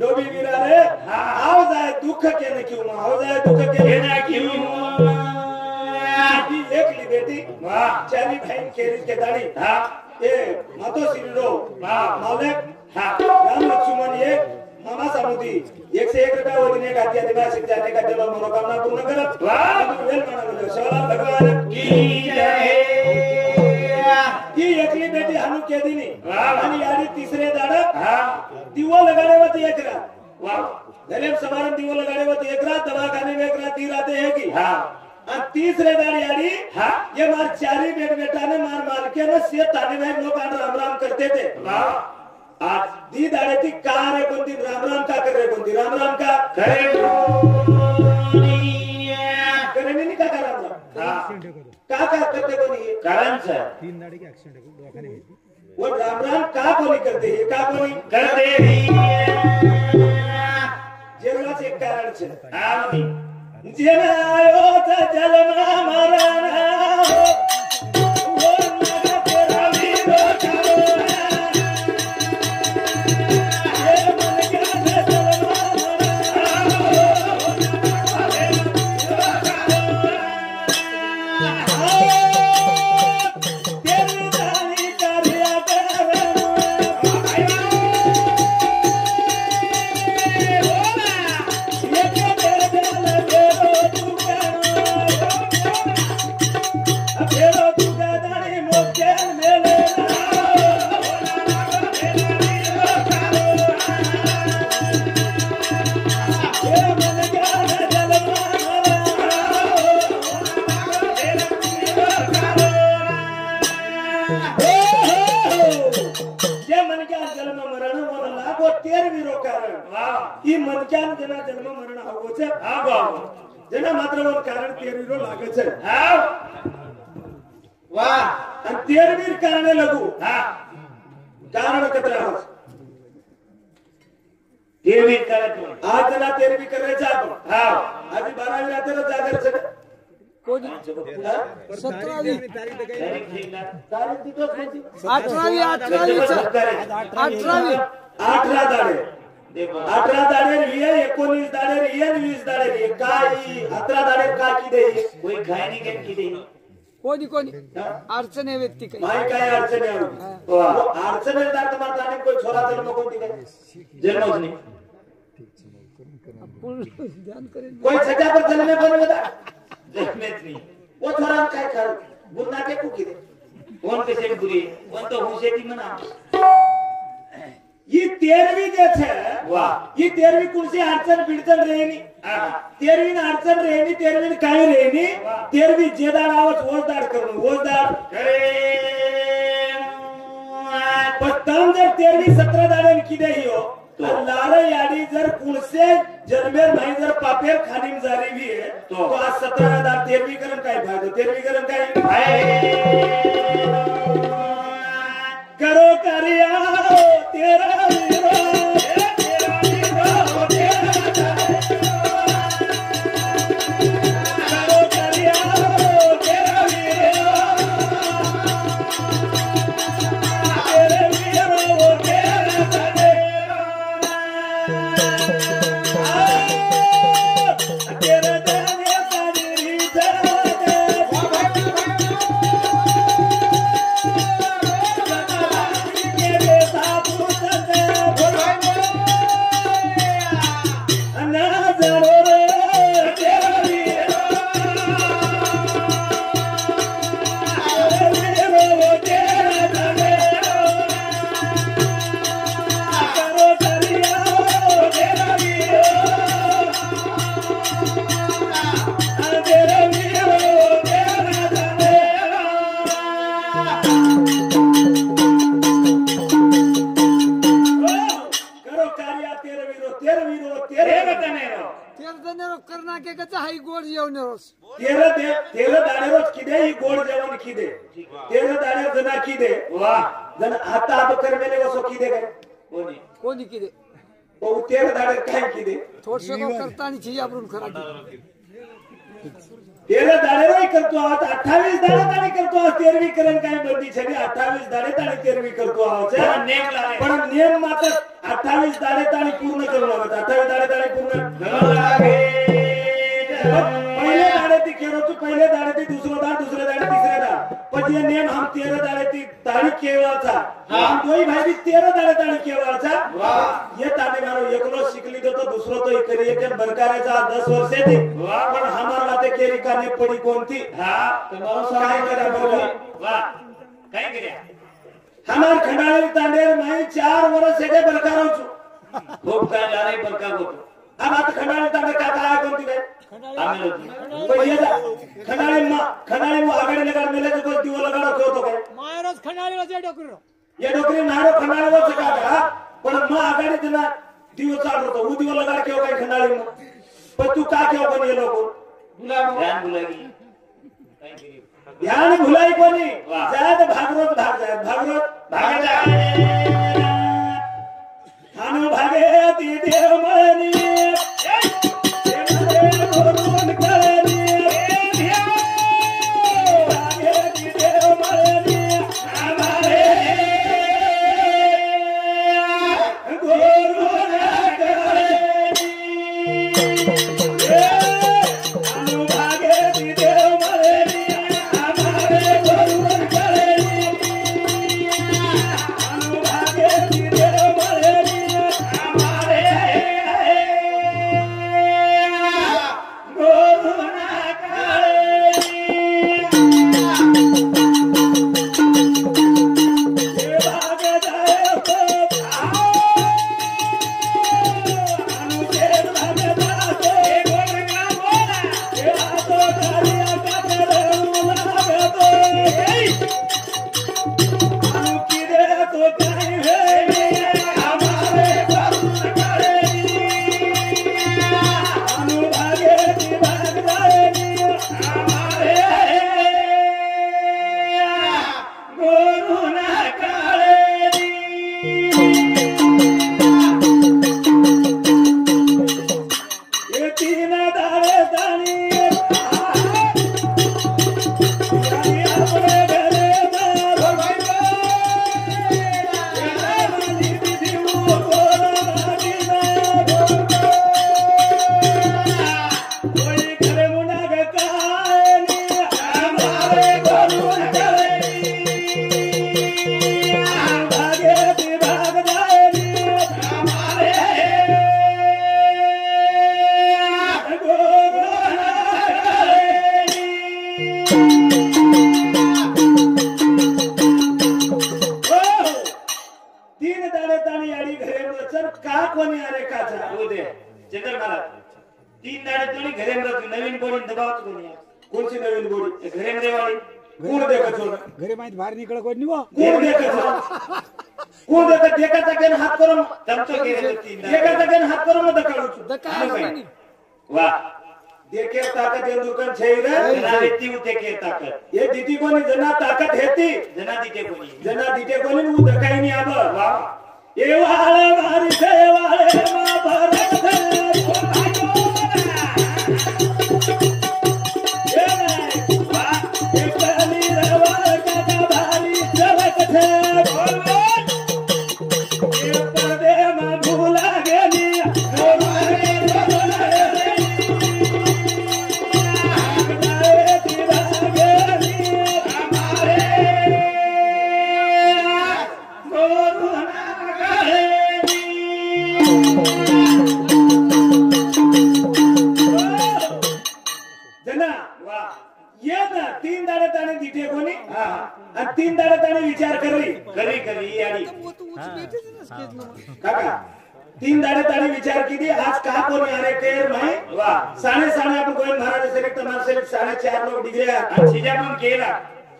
लोभी वीरारे आओ जाए दुख के न क्यों आओ जाए दुख के न क्यों एकली बेटी चारी बहन केरी के दाढ़ी ए मातो सिरो मालिक राम लक्ष्मण ये मामा सामुदी 101 रुपया वजने का दिया दिवा सिद्ध जाने का जलो मनोकामना पूर्ण करत वेल माना शिवलाल भगवान की जय ही एकली बेटी हनु के दिनी आणि यारी तिसरे दाड दिवो लगाडेवत एक रात वाह दलेम समारंभ दिवो लगाडेवत एक रात दवाखाने में एक रात दी रात है की और तीसरे दाड़ यारी ये मार चारी बेटा ने मार के ना से ताने भाई लोग राम राम करते थे आज दी दाड़े थी कार है कौन दी राम राम का कर रहे कौन दी राम राम का करे नहीं का राम राम का करते को नहीं कारण से 3 दाड़े के एक्सीडेंट है दवाखाने में वो राम राम का को नहीं करते ये का को नहीं करते जेला से कारण से आमीन जेनायो त जलमा मरना वो लगा तेरा वीरो करो ये मन के जलमा जन्म मरण होवो छे जेना मात्र वो कारण तेरवीरो लागे छे वाह अन तेरवीर कारणे लगू कारण कतरा हो तेरवीर कारण आज ना तेरवी करे छे आपण आज 12 राते जागर छे कोण 17वी तारीख ती तो 18वी 18 दाडे 18 दाडे लिए 19 दाडे लिए 20 दाडे लिए काय 17 दाडे का की दे कोई खाय नहीं के की दे कोणी अडचण व्यक्ती काय माय काय अडचण आहे अडचण दात मारताने कोई छोरा जन्म कोणती काय जन्मच नाही ध्यान करेन कोई सजा पर जन्मे कोण होता जन्मेच नहीं वो छोरा काय कर बुन्ना के कुकी दे कोण कसे बुरी कोण तो हुसेती म्हणा ये 13वी जे छे वाह ये 13वी कुणसी अडचण बिडचण रेनी 13वी ना अडचण रेनी 13वी काय रेनी 13वी जेदाड आवत ओजदाड करून ओजदाड करे पण तम जर 13वी 17 दाडन किदे हियो लारे याडी जर कुणसे जन्मेर नाही जर पापेर खानीम जारी भी है तो 17 13वी करण काय फायदा 13वी करण काय करो करिया तेरा वीरो तेरा वीरो तेरा करो करिया तेरा वीरो तेरे वीरो तेरा तेरे तेरे तारी करना के कहते हाई गोड जेवण रोज तेरा दाणे रोज किदे ही गोड जेवण किदे तेरा दाणे जना किदे वाह जन आता अब कर मेले वसो किदे काय कोणी किदे ओ तेरा दाणे काय किदे थोडसे को करता आणि छी आपण खरा तेरा दाणे रोय करतो आता 28 दाणे करतो आज 13वी करण काय बंदी छडी 28 दाणे 13वी करतो आज पण नियम मात्र 28 दाणे पूर्ण करू लागत 28 दाणे पूर्ण पहिले दाणे ती केरोचो पहिले दाणे ती दुसरे दाणे तिसरे दाणे पण ये नियम हम 13 दाणे ती दाणे केवाचा हम दोई भाई भी 13 दाणे केवाचा ये दाणे मारो एकलो शिकली तो दुसरो तो करी एक बरकाराचा 10 वर्षे थी पण हमार लाते केरी काने पडी कोणती हां तुम्हाला सहाय करा बघा वाह काय करे हमार खंडाळी तांडेर माई 4 वर्ष सेगे बरकाराचो खूप काय लारे बरकार होतो अब आता खंडाळी तांडे का काय कोणती काय खंडाळी मग आगाडी लगा मेले तो दिवो लगाडो होतो काय महाराज खंडाळीला जे डोकरो ये डोकरी नारो खंडाळीवर का पण मग आगाडी त्यांना दिवो चालू होतो उ दिवो लगाड केव काय खंडाळी मग पण तू का केव पण ये लोक ध्यान भुलाई कोणी जात भागवत भाग जात भागवत भाग जात हानो भागे ती देव मनी घरे माहित बाहेर निकळ कोण निवो कोण देखत एकाचा केन हात करून तमचो गेले तीन एकाचा केन हात करून दकाळूच दकाळ वाह देखे ताकत ये दुकान छे रे जना वेती उते के ताकत ये दीदी कोनी जना ताकत हेती जना दीटे कोणी जना दीटे कोनी उ दकाई नहीं आब वाह ये वाले मारी से वाले मा भरत से ये वाह ये पहली रवा का भारी चलक थे बोल बोल ये पर्दे में भूला गेली तीन दाड़े ताने दिटे कोनी आणि तीन दाड़े ताने विचार करी आणि काका तीन दाड़े ताने विचार की आज का कोणी अरे केर नाही वाह साने आपण कोण महाराज सिलेक्ट माणसे 4.5 लोक डिग्री आणि छिजा पण केला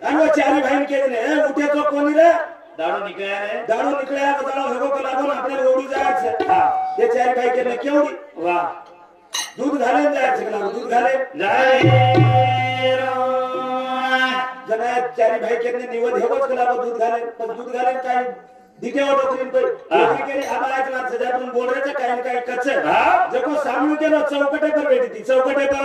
आणि वो चारी भाई केले ने उठे तो कोणी रे दारू निकळ्या रे दारू निकळ्या बदला भगो को लागून आपल्याला ओढू जायचं हां ते चारी भाई केले केवढी वाह दूध घाले जायचं लागू दूध घाले जाय जना चारी भाई केने निवड हेवच कला दूध घाले पण दूध घाले काय दिटे ओढोकरीन पण ओढी केली आबाज माणसं जाऊन बोलण्याचं काय कच्च जको सामने केलो चौकटे पर बैठी थी चौकटे पर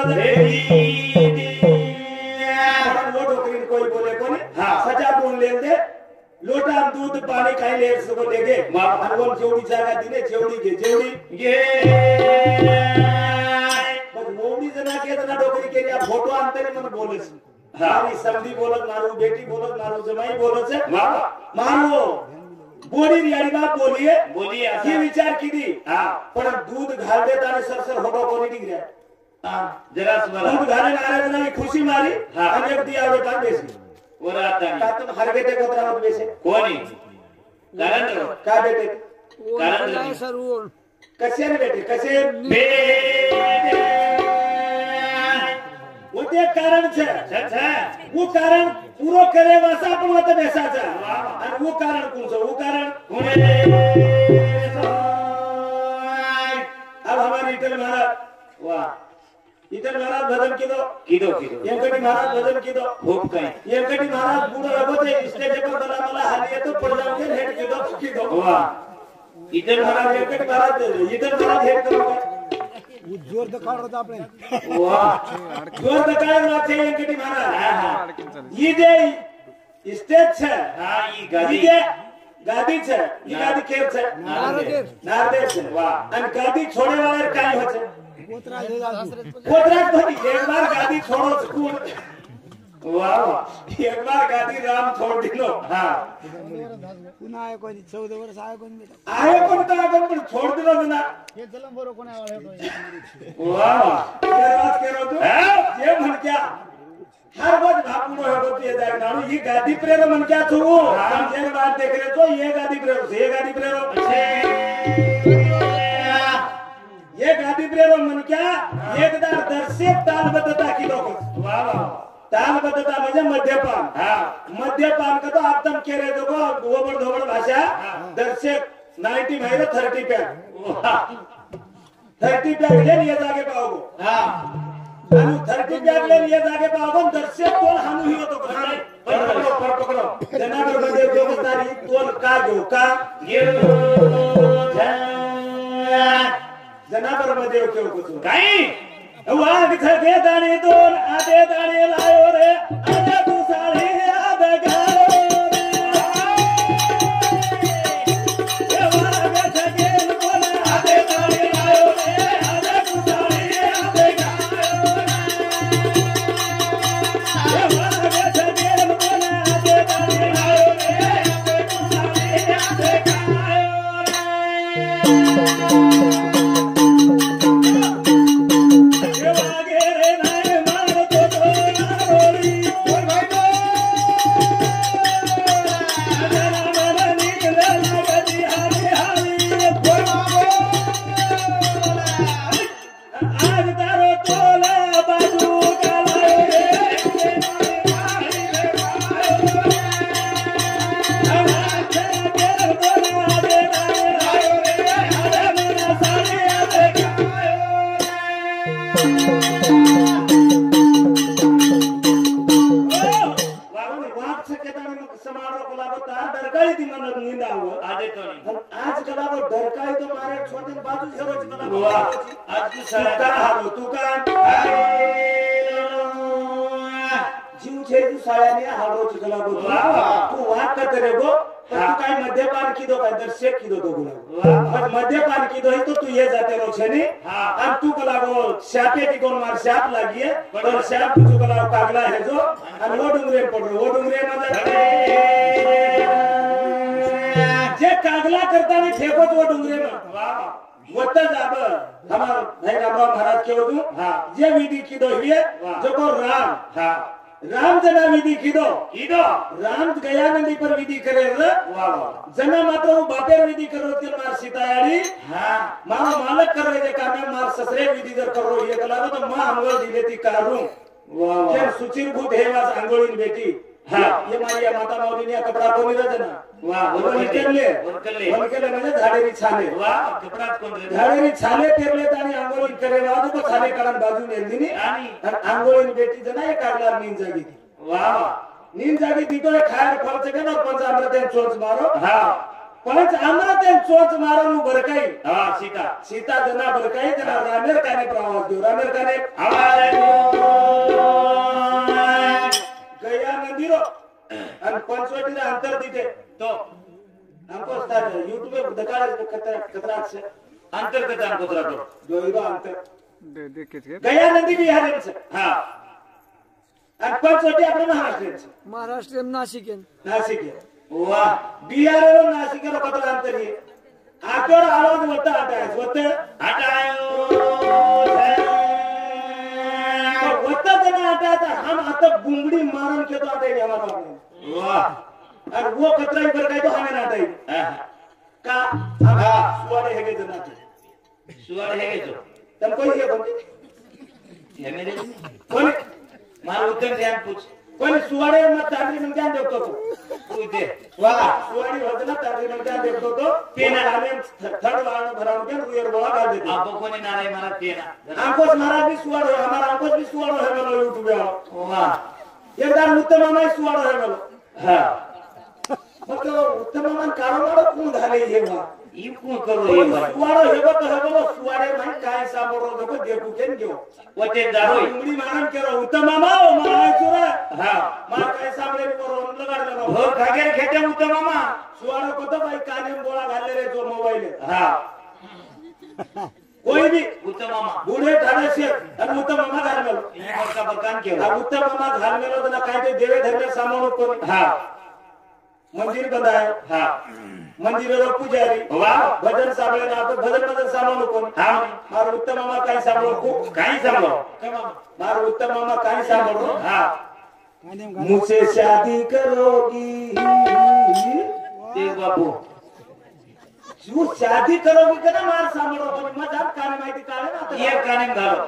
ओढोकरीन कोई बोले कोनी सजा बोल ले दे लोटा दूध पाणी खाई ले सको ले दे भगवान जेवढी जागा दिले जेवढी घे जेवढी घे पण मोडी जना के जना डोकरी केली फोटो अंतरे मन बोलस मारी समधी बोलत मारू बेटी बोलत मारू जमाई बोलत मारो बोली रियाडी बाप बोलिए ही विचार किती पण दूध घाल देत आणि सरसर होबो कोणी निघल्या जरा सुमारा दूध घाले नाराज खुशी मारी आणि एक दिया बेटा बेसी वर आता का तुम हरगे ते कोतरावत बेसे कोणी कारण का बेटे कारण सर्व कसे रे बेटे कसे वो ते कारण छे वो कारण पूरो करे वासा पण होत बेसाचा आणि वो कारण कोणचं वो कारण अब हमारे इटल महाराज वाह इटल महाराज भजन किदो येंकटी महाराज भजन किदो खूप काय येंकटी महाराज बुडो रबते स्टेज पर मला हाली येतो पडजाव के हेड किदो वाह इतर महाराज येंकटी महाराज इटल महाराज हेड करो जोर दकाळ होता आपले वाह जोर दकाळ माथे येंकटी महाराज ये जे स्टेज छे हा ई गादी गादी छे ई गादी केर छे नारदेव छे वाह आणि गादी छोड़े वाले काय होचे कोतरा तो एक बार गादी छोड़ो स्कूल वाह एक बार गादी राम छोड़ दिलो हां पुन्हा आयो कोणी 14 वर्ष आयो कोणी आयो कोण तर आपण पण छोड़ दिलो ना हे चलम बरो कोणी आयो वाह ये बात करो तू ये मन क्या हर रोज भापुनो होतो ये जाग नाणू ही गादी प्रेर मन क्या तू हम जे बात देख रहे तो ये गादी प्रेर ये गादी प्रेर मन क्या एकदा दर्शक तालबद्धता की लोक वाह वाह तालबद्धता म्हणजे मध्यपान मध्यपान का तो आत्तम केरे जो गोबड धोबड भाषा दर्शक 90 माइल 30 पैक 30 पैक ले ये जागे पाओगो आणि 30 पैक ले ये जागे पाओगो दर्शक कोण हानू ही होतो पकड़ो जनावर मध्ये व्यवस्थारी कोण का घेऊ का जनावर मध्ये घेऊ काय वाघ थके दाणे दोन आधे दाणे लायो रे आजा तू साडी आद गायो रे वाघ थके दोन आधे दाणे लायो रे आजा तू साडी आद गायो रे वाघ थके दोन आधे दाणे लायो रे आजा तू साडी आद गायो रे वागे रे नाय मार तो डरकाळी ती म्हणत निंदावं आजे तो नाही पण आज कला वो डरकाळी तो मारे छोटे बाजू ठेवायची मला वा आज तू तू सारा का हालो तू का जीव छे तू साळ्याने हालो तुला गो तू वाट का करे गो पण तू काय मद्यपान कीधो काय दर्शक कीधो तो गुला पण मद्यपान कीधो ही तो तू ये जाते रो छे नी आणि तू कला गो शापे ती कोण मार शाप लागिए पण शाप तू कला कागला है जो आणि वो डुंगरे पडलो वो डुंगरे मध्ये जे कागला करता ने फेको तो डुंगरे में वाह वत जाब हमार भाई रामराव महाराज के वदू जे विधि कीधो हिए जो को राम राम जना विधि कीधो राम गया नदी पर विधि करे रे जना मात्र वो बापेर विधि करो ते मार सीतायाड़ी मारो मालक कर रहे काम में मार ससरे विधि जर करो ये कला तो मां अंगोल दिलेती कारू जे सुचिर भूत हेवास अंगोळीन बेटी ये मारिया माता माऊलीने कपडा कोणी रचना वनकेले म्हणजे झाडेरी छाले कपडात कोण रे झाडेरी छाले पेरले आणि आंघोळी करे वादू को छाले काढून बाजू नेली आणि आंघोळीन बेटी जना एक काढला नींद जागी नींद जागी तिथो खायर फळचे के ना पंच अमृतेन चोच मारो पंच अमृतेन चोच मारो नु बरकाई सीता जना बरकाई जना रामेर काने प्रवास देव रामेर काने गया नदीरो आणि पंचवटीला अंतर दिते तो हमको स्टार YouTube पे दकाळ कतरा से अंतर कता हमको तरा तो जोईरो अंतर देखे गया नदी बिहार से आणि पंचवटी आपले महाराष्ट्र नाशिक नाशिक वाह बिहार रो नाशिक रो कतरा अंतर आहे आतोर आवाज वत्ता आता हम आता बुंगडी मारन के तो आता हमारा बाप वाह और वो खतरा ही पर तो हमें ना आता का सुवाड़े है के जनाते सुवाड़े है जो तम कोई ये बोल ये मेरे कोई मार उत्तर ध्यान पूछ कोई सुवाड़े मत तांत्री में ध्यान देखतो तू दे वाह सुवाड़ी होतना तांत्री में ध्यान देखतो तो पेना आले थर्ड वाला भराव के रुयर बोला कर देते आप कोने नाराय मारा पेना आंकोस महाराज भी सुवाड़ो है हमारा आंकोस भी सुवाड़ो है बोलो YouTube पे वाह एक बार उत्तम मामा सुवाड़ो है बोलो हां मतलब उत्तम मामा कारोबार कोण झाले हे वा ई कोण करू हे बाई सुवाड़ो हे तो है बोलो सुवाड़े में काय सामोरो देखो देखू केन गयो वते जारोय उंगली मारन केरो उत्तम मामा ओ मारा चुरा हां मार काय सामने करो लगा देना हो खागेर खेटे उत्तम मामा सुवाड़ो को तो भाई काने में बोला घाले रे जो मोबाइल हां कोई भी उत्तम मामा बूढ़े ठाणे से और उत्तम मामा घाल मेलो ई बरका बरकान केला अब उत्तम मामा घाल मेलो तो ना काय ते देवे धर्मे सामान ऊपर हां मंदिर बंधायो हां मंदिर रो पुजारी वाह भजन साबळे ना तो भजन सामान कोण हां मार उत्तम मामा काय साबळो खूप काही सांगो मार उत्तम मामा काय साबळो हां मुझसे शादी करोगी देव बापू तू शादी करोगी का ना मार साबळो पण मजाक काने माहिती काढे ना आता ये काने घालो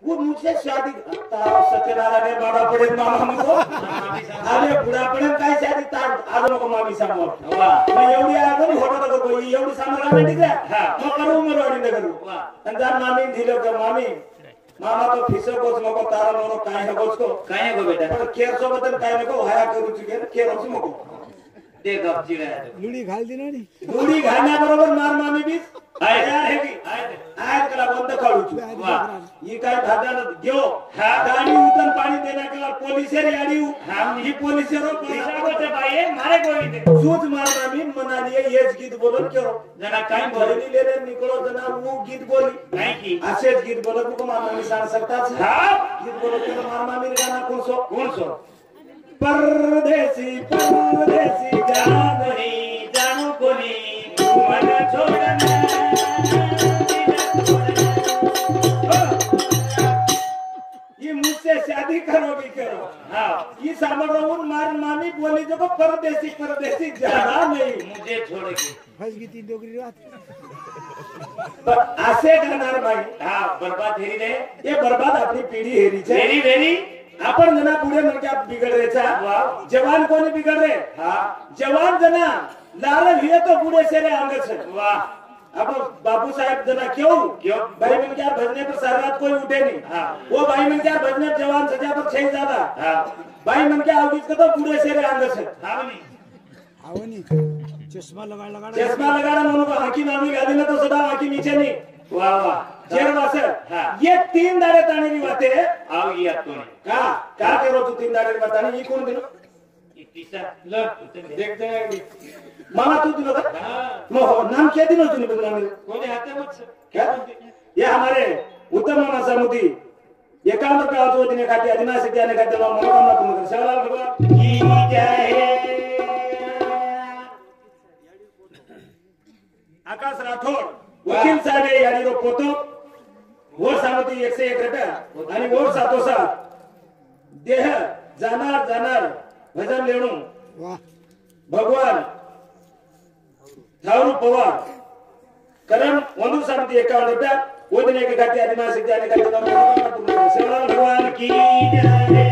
वो मुझसे शादी तारो सत्यनारायण बड़ा पड़े मामा मको अरे बुढ़ा पड़े काय शादी तार आलो को मामी सामो वाह मैं एवढी आलो नि होतो तो कोई एवढी सामरा ना ठीक आहे मग करू मी रोडी न करू वाह आणि जर मामी दिलो का मामी मामा तो फिसो कोच मको तारा मोनो काय है कोच को काय गो बेटा पण केर सोबत काय नको हाया करू चुके केर होच मको दे गप चिरा लुडी घाल दिना नी लुडी घालण्याबरोबर मार मामी बी आहे तयार आहे की आहे कला बंद काढूची वाह ही काय भादान घेऊ गाडी उतन पाणी देना केला पोलिसेर याडी ही पोलिसेरो दिसागोचे बाई मारे कोई दे सूच मारना मी म्हणाली हेच गीत बोलत केरो जना काय भरली लेले निकलो जना वो गीत बोली नाही की असेच गीत बोलत तुको मारना मी सांग सकताच हां गीत बोलत केलो मारना मी गाना कोण सो परदेसी परदेसी कोणी जाणू कोणी मन छोडना ये मुझसे शादी करोगी करो हां ये सामरोन मार मामी बोली जो परदेसी परदेसी जाना नहीं मुझे छोड़ेगी फस गई तीन डोगरी रात असे करणार भाई हां बर्बाद हेरी रे ये बर्बाद आपली पिढी हेरी छे वेरी वेरी आपण जना पुढे म्हणजे बिघडरेचा जवान कोणी बिघडरे जवान जना लाल हिए तो बूढ़े से रे आंगे से वाह अब बाबू साहब जना क्यों भाई में क्या भजने पर सारी रात कोई उठे नहीं वो भाई में क्या भजने जवान सजा पर छह ज्यादा भाई मन क्या आगे को तो बूढ़े से रे आंगे से आवनी चष्मा लगाड़ा चष्मा लगाना मनो को आंखी मामली गादी ना तो सदा आंखी नीचे नहीं वाह वाह जेर वासर हाँ। ये 3 दाड़े ताने की बातें है आओ गया तूने का करो तू 3 दाड़े बताने ये कौन दिनो तीसरा ल देखते हैं मामा तू दिनो का हां मोह नाम क्या दिनो तूने बदनाम कोने हाथे मत क्या ये हमारे उत्तम मामा समुदी ये काम का आवाज दिने खाती आदिवासी जाने खाते मनोकामना पूर्ण कर सवाल भगवान की जय आकाश राठोड वकील साहेब यानी रो पोतो वो सामती 101 रुपया आणि वो सातोसात देह जाणार जाणार भजन लेणू वाह भगवान थारू पवार करण वंदू सामती 51 रुपया वो दिन के खाती आदिवासी जाने खाते मनोकामना पूर्ण कर सवाल भगवान की जय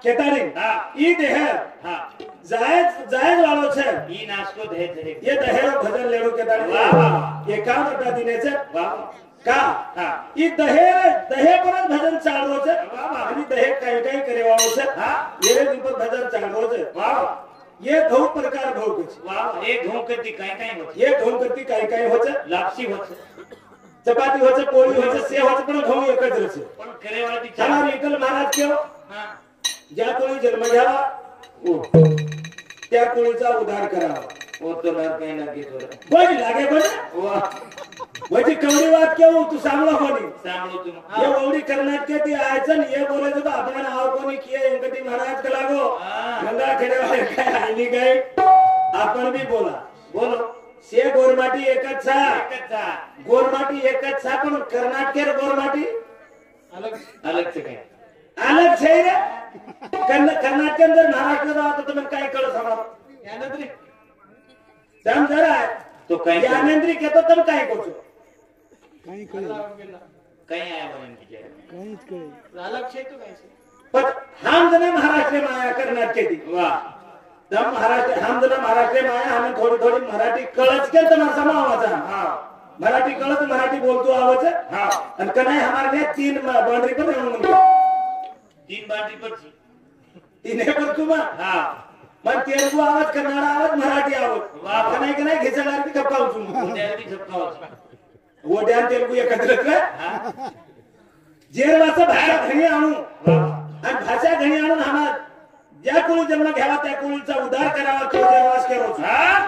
केतारी हां ई देह हां जायज वालो छे ई नाचको दे दे ये दहेरो भजन लेणू केतारी वाह वाह 51 रुपया दिने छे वाह का हां ई दहे परच भजन चालू छे आणि दहे काही काही करेवाळो छे हां येरे दिन पर भजन चालू छे वाह ये धौ प्रकार भौ छे वाह एक घों करती काई होती ये धौ करती काही काही होचे लापसी होती चपाती होचे पोळी होचे से होचे पण धौ एकच रचे पण करेवाला ती चला विठ्ठल महाराज केव हां ज्या कोणी जन्म घ्यावा ओ त्या कोणीचा उद्धार करावा वो तो लग कहीं लगे तो कोई लागे कोणी वाह वजी कवडी बात केव तू सांगलो कोणी सांभळो तुम ये ओवडी कर्नाटक ती आयचन ये बोले तो आपण आव कोणी किए वेंकटी महाराज का लागो गंगा खेडे वाले काय आईनी गए आपण भी बोला बोलो से गोरमाटी एकच छा कच्चा गोरमाटी एकच छा पण कर्नाटकेर गोरमाटी अलग से काय अलग छे रे कर्नाटक अंदर महाराष्ट्र राहत तो तुम्ही काय कळ सांगा यानंतरी दम जरा तो काही यानंतरी केतो तुम काय कोचो कहीं करे काही आया म्हणून की जय कहीं करे अलग से तो कैसे पण हम जना महाराष्ट्र में आया कर्नाटक दी वाह दम महाराष्ट्र हम जना महाराष्ट्र में आया हमें थोड़ी थोड़ी मराठी कळच के तुम्हाला समावाचा हां मराठी कळत मराठी बोलतो आवाज हां आणि कनाय हमारे ने 3 बाउंड्री पर रहूं तीन बाटी पर तीन पर तुम हां मन तेलुगु आवाज कन्नड आवाज मराठी आवाज वाह. कनाय कनाय घेचणार की गप्पा उचू उद्या ती झपका होता ओड्यान तेलुगु एकत्रच रे हां जेरवाचा भाषा घरी आणू वाह आणि भाषा घरी आणून आम्हाला ज्या कोणी जन्म घ्यावा त्या कोणीचा उद्धार करावा तो जेरवास केरो हां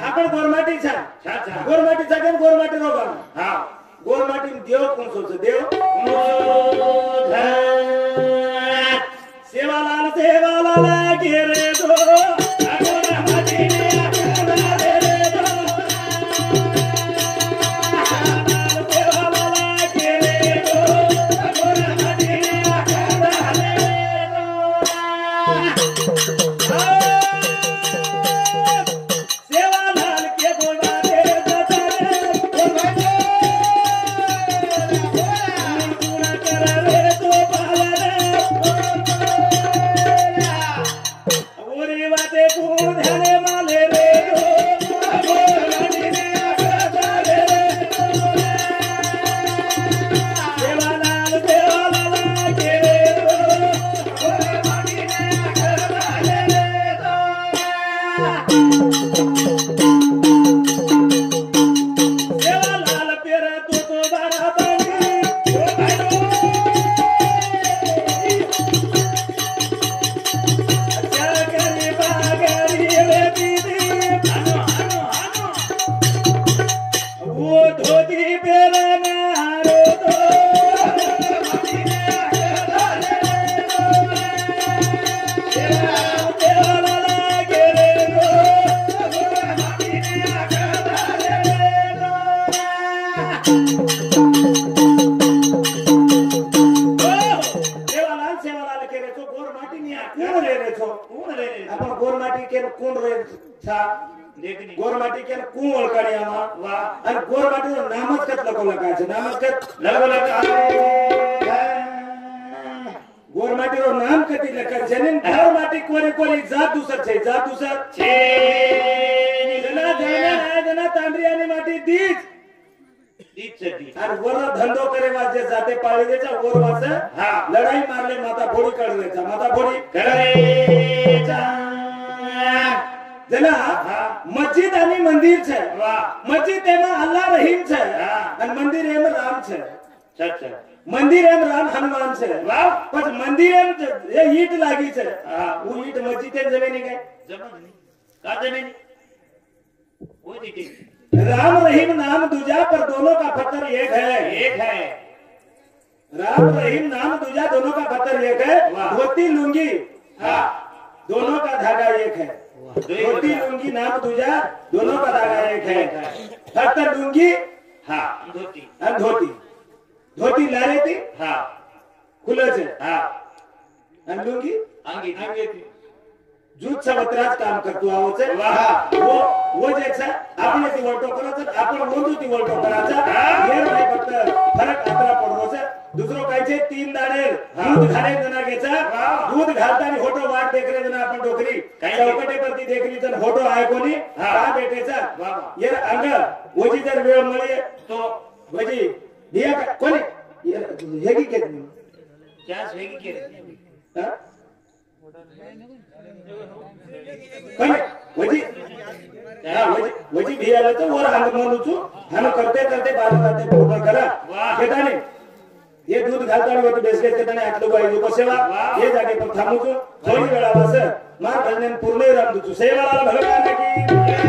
आपण गोरमाटी छा छा गोरमाटी चा गोरमाटी रोगा हां गोरमाटी देव कोण सोच देव सेवालाल सेवालाल गेरे दो अगोरा मदीने अगोरा रे दो सेवालाल गेरे दो अगोरा मदीने अगोरा रे दो सेवालाल के गोवा दे दतारे ओ भाई गुना कर रे तो पाले ओरी वाते को ध्याने वाले रे गोराटी ने आकाश रे देवालाल देवालाल के रे गोराटी ने आकाश रे देवालाल पेरा तो बारा बानी ओ भाई जागरी बागरी रे दीदी हानो हानो हानो वो धोती पेरा नारो दो मदीने देवाला गेरे दो मदीने देवालाल सेवालाल के रे तो गोरमाटी निया कोण रे रे तो आपण गोरमाटी के कोण रे छा देखनी गोरमाटी के कोण ओळखाणी आमा वाह आणि गोरमाटीचं नामच कत नको लगायचं नामच कत लग गोरमाटीरो नाम कती लका जनीन गोरमाटी कोरी कोरी जात दुसर छे जात दुसर छे जना जना जना तांडरी आणि माटी दीज दीच दी आणि वर धंदो करे वाजे जाते पाळी देचा वर वाच हां लढाई मारले माता फोडी काढ द्यायचा माता फोडी करे जा जना मस्जिद आणि मंदिर છે વાહ મસ્જિદ એમાં અલ્લાહ રહીમ છે અને મંદિર એમ રામ છે સચ્ચા મંદિર એમ રામ હનુમાન છે વાહ પછી મંદિર એમ એ ઈટ લાગી છે હું ઈટ મસ્જિદ એમ જમે નહીં ગઈ જમા કા જમે वो दीदी राम रहीम नाम दूजा पर दोनों का पत्थर एक है राम रहीम नाम दूजा दोनों का पत्थर एक है धोती लुंगी हाँ दोनों का धागा एक है धोती लुंगी नाम दूजा दोनों का धागा एक है पत्थर लुंगी हाँ धोती और धोती धोती लारे थी हाँ खुले છે हाँ અને લુંગી आंगी थी જૂથ સવત્રાજ કામ કરતું આવો છે वो जे છે આપણે થી વોલ્ટો કરો છે આપણે મોંધું થી વોલ્ટો કરા છે ઘેર ભાઈ ફક્ત ફરક આતરા પડવો છે दुसरो काय છે 3 દાડે दूध घाले जना घ्यायचा दूध घालताना फोटो वाट देखरे जना आपण डोकरी चौकटे परती देखली तर फोटो आहे कोणी का भेटेचा यार अंग ओजी जर वेळ मिळे तो वजी दिया कोणी हे की घेत क्या स्वेगी के हा पण वजी वजी भी आलं तर वर अंग म्हणून हानो करते करते बार करते बरोबर करा केदानी हे दूध घालताना होतं बेसकेत केदानी आटलं बाई लोक सेवा हे जागे पण थांबू थोडी वेळा वास मार भजन पूर्ण राम तुझ सेवा भगवान की